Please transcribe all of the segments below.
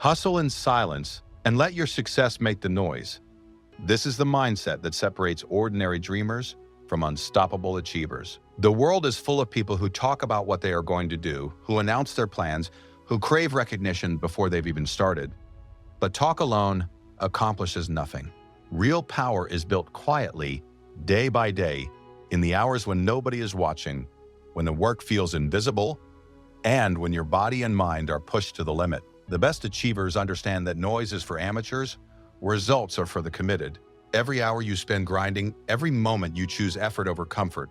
Hustle in silence and let your success make the noise. This is the mindset that separates ordinary dreamers from unstoppable achievers. The world is full of people who talk about what they are going to do, who announce their plans, who crave recognition before they've even started. But talk alone accomplishes nothing. Real power is built quietly, day by day, in the hours when nobody is watching, when the work feels invisible, and when your body and mind are pushed to the limit. The best achievers understand that noise is for amateurs, results are for the committed. Every hour you spend grinding, every moment you choose effort over comfort,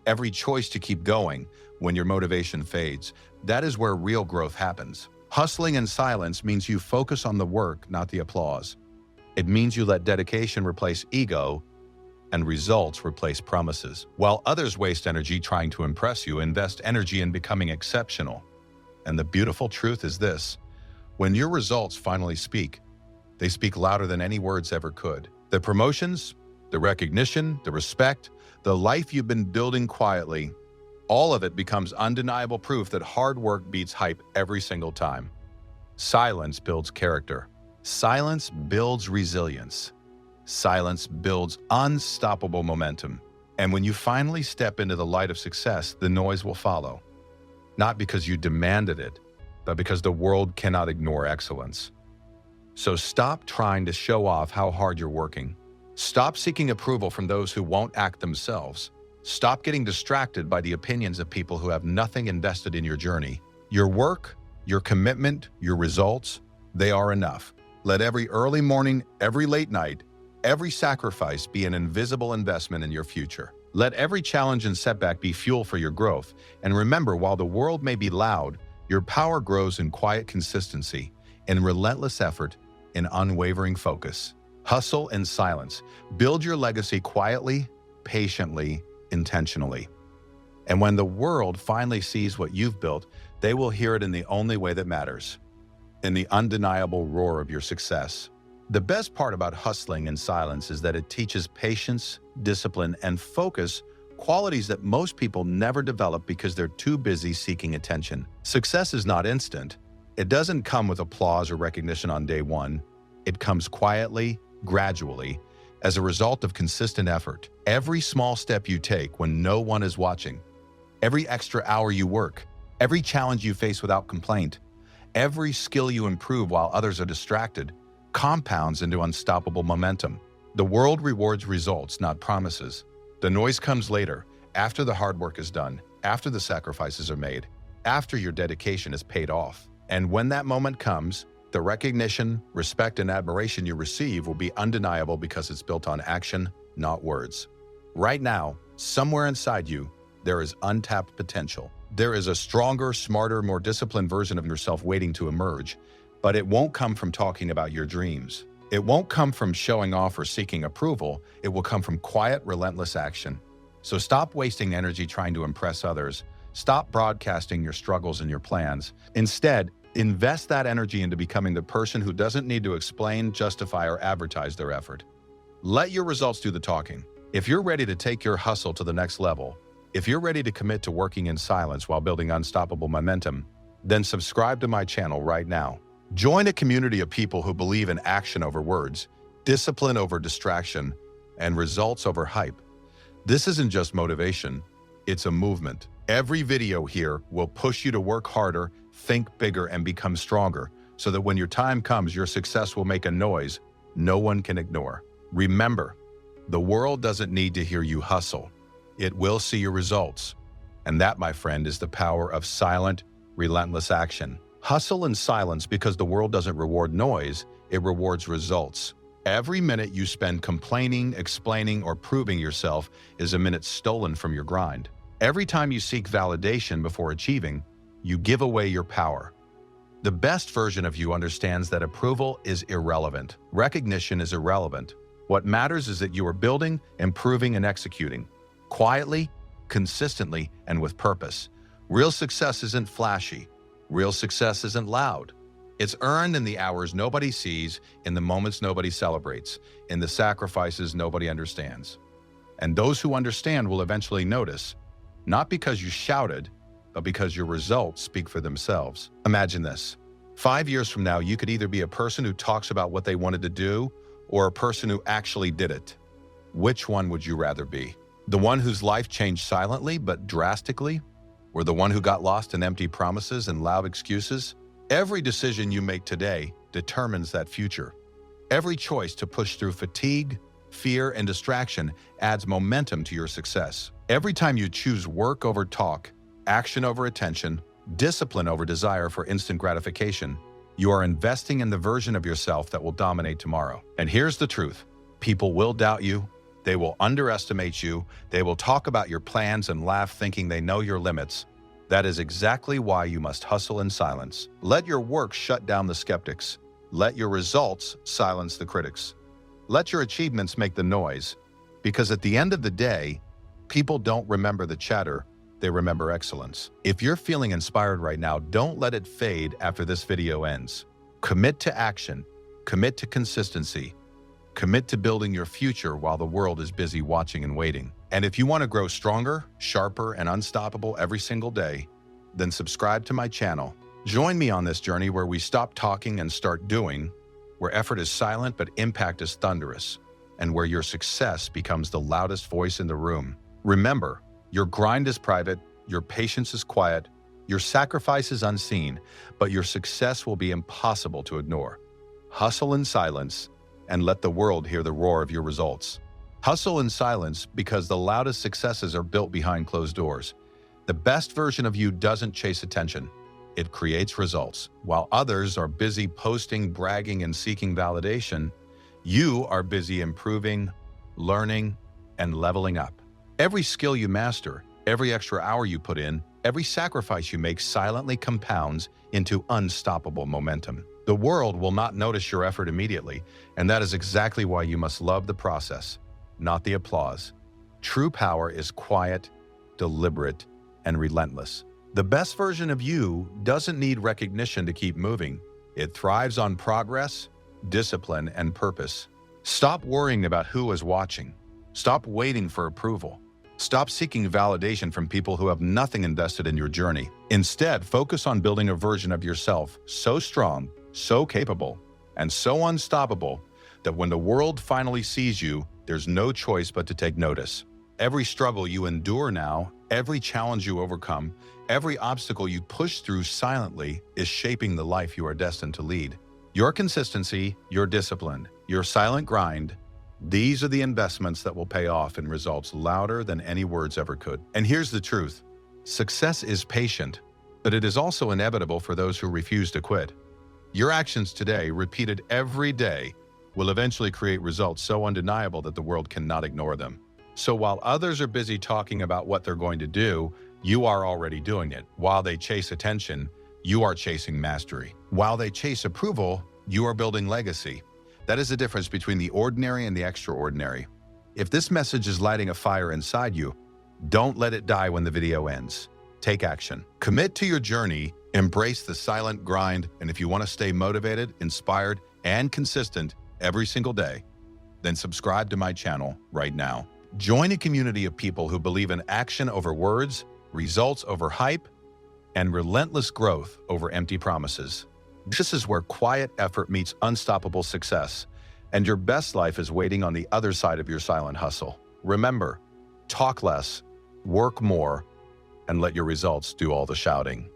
every choice to keep going when your motivation fades, that is where real growth happens. Hustling in silence means you focus on the work, not the applause. It means you let dedication replace ego and results replace promises. While others waste energy trying to impress you, invest energy in becoming exceptional. And the beautiful truth is this: when your results finally speak, they speak louder than any words ever could. The promotions, the recognition, the respect, the life you've been building quietly, all of it becomes undeniable proof that hard work beats hype every single time. Silence builds character. Silence builds resilience. Silence builds unstoppable momentum. And when you finally step into the light of success, the noise will follow. Not because you demanded it, but because the world cannot ignore excellence. So stop trying to show off how hard you're working. Stop seeking approval from those who won't act themselves. Stop getting distracted by the opinions of people who have nothing invested in your journey. Your work, your commitment, your results, they are enough. Let every early morning, every late night, every sacrifice be an invisible investment in your future. Let every challenge and setback be fuel for your growth. And remember, while the world may be loud, your power grows in quiet consistency, in relentless effort, in unwavering focus. Hustle in silence. Build your legacy quietly, patiently, intentionally. And when the world finally sees what you've built, they will hear it in the only way that matters, in the undeniable roar of your success. The best part about hustling in silence is that it teaches patience, discipline, and focus, qualities that most people never develop because they're too busy seeking attention. Success is not instant. It doesn't come with applause or recognition on day one. It comes quietly, gradually, as a result of consistent effort. Every small step you take when no one is watching, every extra hour you work, every challenge you face without complaint, every skill you improve while others are distracted, compounds into unstoppable momentum. The world rewards results, not promises. The noise comes later, after the hard work is done, after the sacrifices are made, after your dedication is paid off. And when that moment comes, the recognition, respect, and admiration you receive will be undeniable because it's built on action, not words. Right now, somewhere inside you, there is untapped potential. There is a stronger, smarter, more disciplined version of yourself waiting to emerge, but it won't come from talking about your dreams. It won't come from showing off or seeking approval. It will come from quiet, relentless action. So stop wasting energy trying to impress others. Stop broadcasting your struggles and your plans. Instead, invest that energy into becoming the person who doesn't need to explain, justify, or advertise their effort. Let your results do the talking. If you're ready to take your hustle to the next level, if you're ready to commit to working in silence while building unstoppable momentum, then subscribe to my channel right now. Join a community of people who believe in action over words, discipline over distraction, and results over hype. This isn't just motivation, it's a movement. Every video here will push you to work harder, think bigger, and become stronger, so that when your time comes, your success will make a noise no one can ignore. Remember, the world doesn't need to hear you hustle. It will see your results. And that, my friend, is the power of silent, relentless action. Hustle in silence because the world doesn't reward noise, it rewards results. Every minute you spend complaining, explaining, or proving yourself is a minute stolen from your grind. Every time you seek validation before achieving, you give away your power. The best version of you understands that approval is irrelevant. Recognition is irrelevant. What matters is that you are building, improving, and executing. Quietly, consistently, and with purpose. Real success isn't flashy. Real success isn't loud. It's earned in the hours nobody sees, in the moments nobody celebrates, in the sacrifices nobody understands. And those who understand will eventually notice, not because you shouted, but because your results speak for themselves. Imagine this. 5 years from now, you could either be a person who talks about what they wanted to do or a person who actually did it. Which one would you rather be? The one whose life changed silently but drastically? Or the one who got lost in empty promises and loud excuses? Every decision you make today determines that future. Every choice to push through fatigue, fear, and distraction adds momentum to your success. Every time you choose work over talk, action over attention, discipline over desire for instant gratification, you are investing in the version of yourself that will dominate tomorrow. And here's the truth. People will doubt you. They will underestimate you. They will talk about your plans and laugh thinking they know your limits. That is exactly why you must hustle in silence. Let your work shut down the skeptics. Let your results silence the critics. Let your achievements make the noise, because at the end of the day, people don't remember the chatter, they remember excellence. If you're feeling inspired right now, don't let it fade after this video ends. Commit to action, commit to consistency, commit to building your future while the world is busy watching and waiting. And if you want to grow stronger, sharper, and unstoppable every single day, then subscribe to my channel. Join me on this journey where we stop talking and start doing, where effort is silent but impact is thunderous, and where your success becomes the loudest voice in the room. Remember, your grind is private, your patience is quiet, your sacrifice is unseen, but your success will be impossible to ignore. Hustle in silence and let the world hear the roar of your results. Hustle in silence because the loudest successes are built behind closed doors. The best version of you doesn't chase attention. It creates results. While others are busy posting, bragging, and seeking validation, you are busy improving, learning, and leveling up. Every skill you master, every extra hour you put in, every sacrifice you make silently compounds into unstoppable momentum. The world will not notice your effort immediately, and that is exactly why you must love the process, not the applause. True power is quiet, deliberate, and relentless. The best version of you doesn't need recognition to keep moving. It thrives on progress, discipline, and purpose. Stop worrying about who is watching. Stop waiting for approval. Stop seeking validation from people who have nothing invested in your journey. Instead, focus on building a version of yourself so strong, so capable, and so unstoppable that when the world finally sees you, there's no choice but to take notice. Every struggle you endure now, every challenge you overcome, every obstacle you push through silently is shaping the life you are destined to lead. Your consistency, your discipline, your silent grind, these are the investments that will pay off in results louder than any words ever could. And here's the truth. Success is patient, but it is also inevitable for those who refuse to quit. Your actions today, repeated every day, will eventually create results so undeniable that the world cannot ignore them. So while others are busy talking about what they're going to do, you are already doing it. While they chase attention, you are chasing mastery. While they chase approval, you are building legacy. That is the difference between the ordinary and the extraordinary. If this message is lighting a fire inside you, don't let it die when the video ends. Take action. Commit to your journey, embrace the silent grind, and if you want to stay motivated, inspired, and consistent every single day, then subscribe to my channel right now. Join a community of people who believe in action over words, results over hype, and relentless growth over empty promises. This is where quiet effort meets unstoppable success, and your best life is waiting on the other side of your silent hustle. Remember, talk less, work more, and let your results do all the shouting.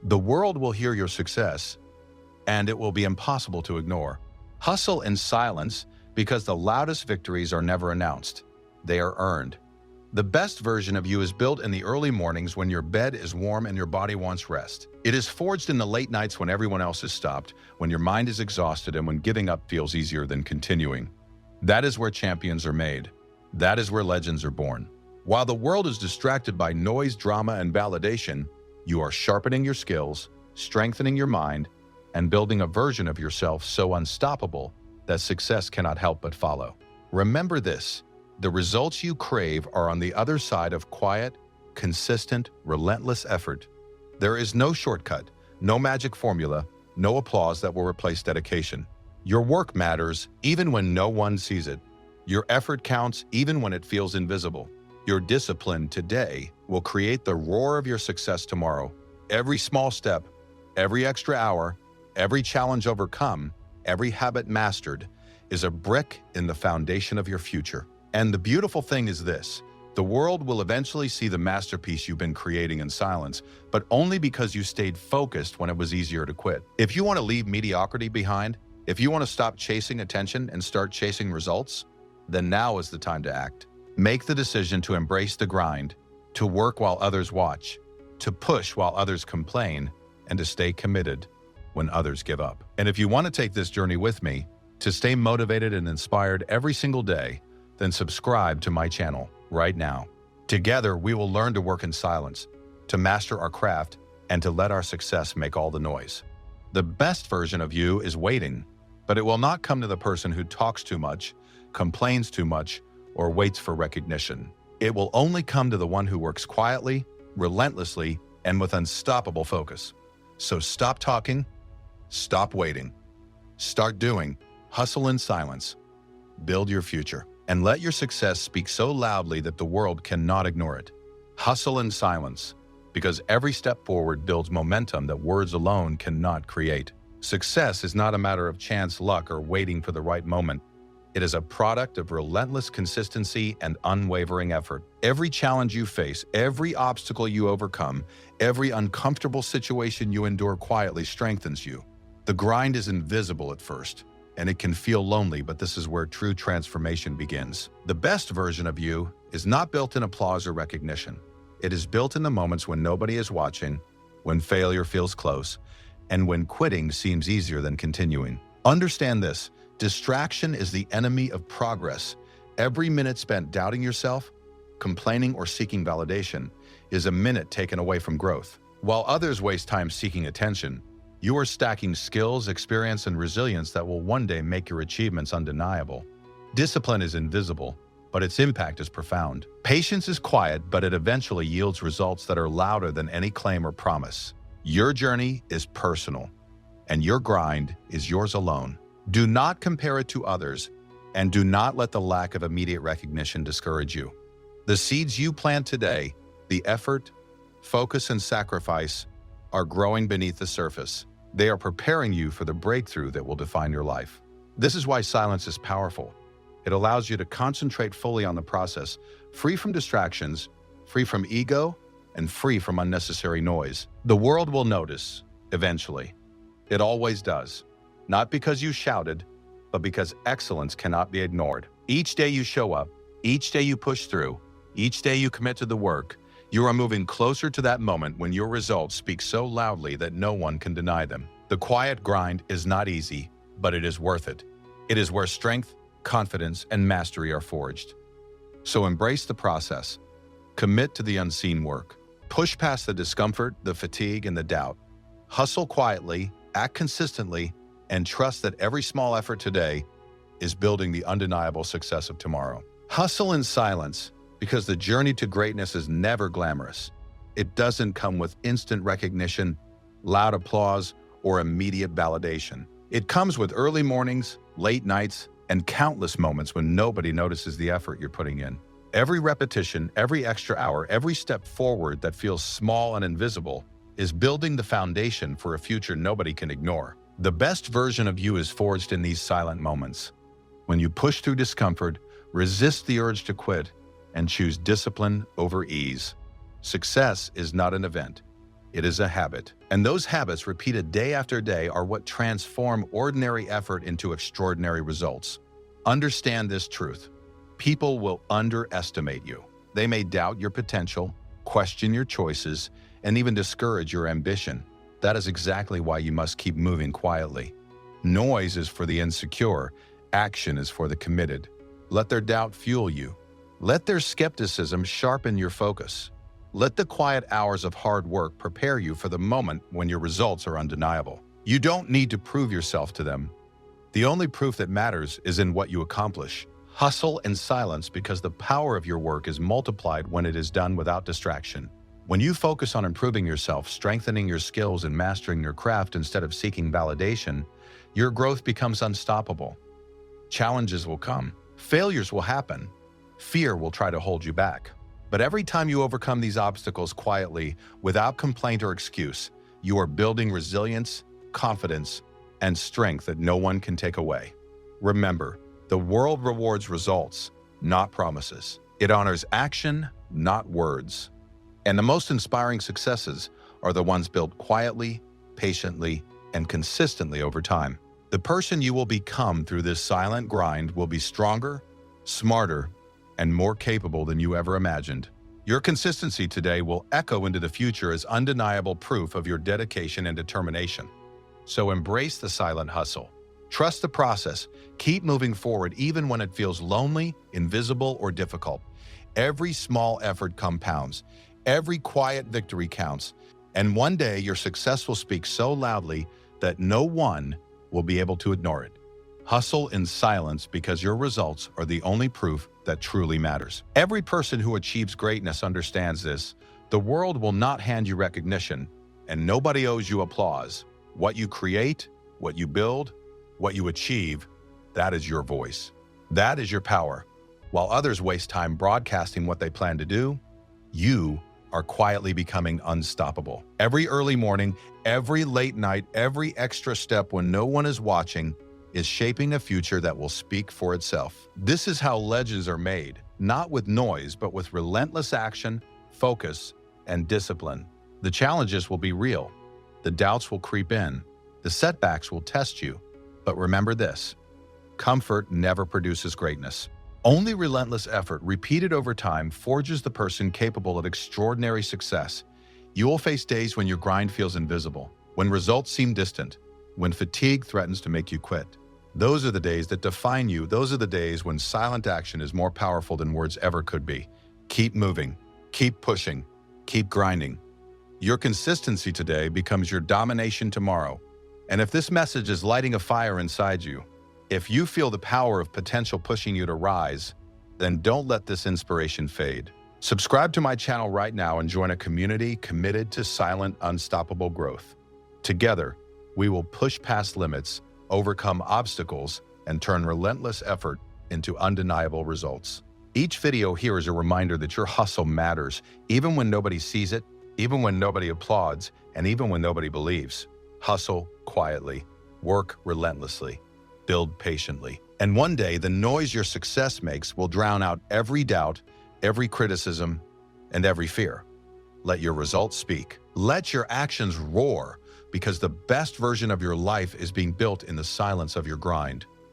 The world will hear your success, and it will be impossible to ignore. Hustle in silence because the loudest victories are never announced. They are earned. The best version of you is built in the early mornings when your bed is warm and your body wants rest. It is forged in the late nights when everyone else has stopped, when your mind is exhausted, and when giving up feels easier than continuing. That is where champions are made. That is where legends are born. While the world is distracted by noise, drama, and validation, you are sharpening your skills, strengthening your mind, and building a version of yourself so unstoppable that success cannot help but follow. Remember this. The results you crave are on the other side of quiet, consistent, relentless effort. There is no shortcut, no magic formula, no applause that will replace dedication. Your work matters even when no one sees it. Your effort counts even when it feels invisible. Your discipline today will create the roar of your success tomorrow. Every small step, every extra hour, Every challenge overcome, every habit mastered, is a brick in the foundation of your future. And the beautiful thing is this: the world will eventually see the masterpiece you've been creating in silence, but only because you stayed focused when it was easier to quit. If you want to leave mediocrity behind, if you want to stop chasing attention and start chasing results, then now is the time to act. Make the decision to embrace the grind, to work while others watch, to push while others complain, and to stay committed when others give up. And if you want to take this journey with me, to stay motivated and inspired every single day, then subscribe to my channel right now. Together, we will learn to work in silence, to master our craft, and to let our success make all the noise. The best version of you is waiting, but it will not come to the person who talks too much, complains too much, or waits for recognition. It will only come to the one who works quietly, relentlessly, and with unstoppable focus. So stop talking, stop waiting, start doing, hustle in silence, build your future, and let your success speak so loudly that the world cannot ignore it. Hustle in silence, because every step forward builds momentum that words alone cannot create. Success is not a matter of chance, luck, or waiting for the right moment. It is a product of relentless consistency and unwavering effort. Every challenge you face, every obstacle you overcome, every uncomfortable situation you endure quietly strengthens you. The grind is invisible at first, and it can feel lonely, but this is where true transformation begins. The best version of you is not built in applause or recognition. It is built in the moments when nobody is watching, when failure feels close, and when quitting seems easier than continuing. Understand this: distraction is the enemy of progress. Every minute spent doubting yourself, complaining, or seeking validation is a minute taken away from growth. While others waste time seeking attention, you are stacking skills, experience, and resilience that will one day make your achievements undeniable. Discipline is invisible, but its impact is profound. Patience is quiet, but it eventually yields results that are louder than any claim or promise. Your journey is personal, and your grind is yours alone. Do not compare it to others, and do not let the lack of immediate recognition discourage you. The seeds you plant today, the effort, focus, and sacrifice, are growing beneath the surface. They are preparing you for the breakthrough that will define your life. This is why silence is powerful. It allows you to concentrate fully on the process, free from distractions, free from ego, and free from unnecessary noise. The world will notice, eventually. It always does. Not because you shouted, but because excellence cannot be ignored. Each day you show up, each day you push through, each day you commit to the work, you are moving closer to that moment when your results speak so loudly that no one can deny them. The quiet grind is not easy, but it is worth it. It is where strength, confidence, and mastery are forged. So embrace the process. Commit to the unseen work. Push past the discomfort, the fatigue, and the doubt. Hustle quietly, act consistently, and trust that every small effort today is building the undeniable success of tomorrow. Hustle in silence, because the journey to greatness is never glamorous. It doesn't come with instant recognition, loud applause, or immediate validation. It comes with early mornings, late nights, and countless moments when nobody notices the effort you're putting in. Every repetition, every extra hour, every step forward that feels small and invisible is building the foundation for a future nobody can ignore. The best version of you is forged in these silent moments, when you push through discomfort, resist the urge to quit, and choose discipline over ease. Success is not an event. It is a habit. And those habits, repeated day after day, are what transform ordinary effort into extraordinary results. Understand this truth. People will underestimate you. They may doubt your potential, question your choices, and even discourage your ambition. That is exactly why you must keep moving quietly. Noise is for the insecure. Action is for the committed. Let their doubt fuel you. Let their skepticism sharpen your focus. Let the quiet hours of hard work prepare you for the moment when your results are undeniable. You don't need to prove yourself to them. The only proof that matters is in what you accomplish. Hustle in silence, because the power of your work is multiplied when it is done without distraction. When you focus on improving yourself, strengthening your skills, and mastering your craft instead of seeking validation, your growth becomes unstoppable. Challenges will come. Failures will happen. Fear will try to hold you back. But every time you overcome these obstacles quietly, without complaint or excuse, you are building resilience, confidence and strength that no one can take away. Remember, the world rewards results, not promises. It honors action, not words. And the most inspiring successes are the ones built quietly, patiently, and consistently over time. The person you will become through this silent grind will be stronger, smarter, and more capable than you ever imagined. Your consistency today will echo into the future as undeniable proof of your dedication and determination. So embrace the silent hustle. Trust the process. Keep moving forward even when it feels lonely, invisible, or difficult. Every small effort compounds. Every quiet victory counts. And one day your success will speak so loudly that no one will be able to ignore it. Hustle in silence because your results are the only proof that truly matters. Every person who achieves greatness understands this. The world will not hand you recognition, and nobody owes you applause. What you create, what you build, what you achieve, that is your voice. That is your power. While others waste time broadcasting what they plan to do, you are quietly becoming unstoppable. Every early morning, every late night, every extra step when no one is watching is shaping a future that will speak for itself. This is how legends are made, not with noise, but with relentless action, focus, and discipline. The challenges will be real. The doubts will creep in. The setbacks will test you. But remember this: comfort never produces greatness. Only relentless effort, repeated over time, forges the person capable of extraordinary success. You will face days when your grind feels invisible, when results seem distant, when fatigue threatens to make you quit. Those are the days that define you. Those are the days when silent action is more powerful than words ever could be. Keep moving, keep pushing, keep grinding. Your consistency today becomes your domination tomorrow. And if this message is lighting a fire inside you, if you feel the power of potential pushing you to rise, then don't let this inspiration fade. Subscribe to my channel right now and join a community committed to silent, unstoppable growth. Together, we will push past limits, overcome obstacles, and turn relentless effort into undeniable results. Each video here is a reminder that your hustle matters, even when nobody sees it, even when nobody applauds, and even when nobody believes. Hustle quietly, work relentlessly, build patiently. And one day, the noise your success makes will drown out every doubt, every criticism, and every fear. Let your results speak. Let your actions roar, because the best version of your life is being built in the silence of your grind.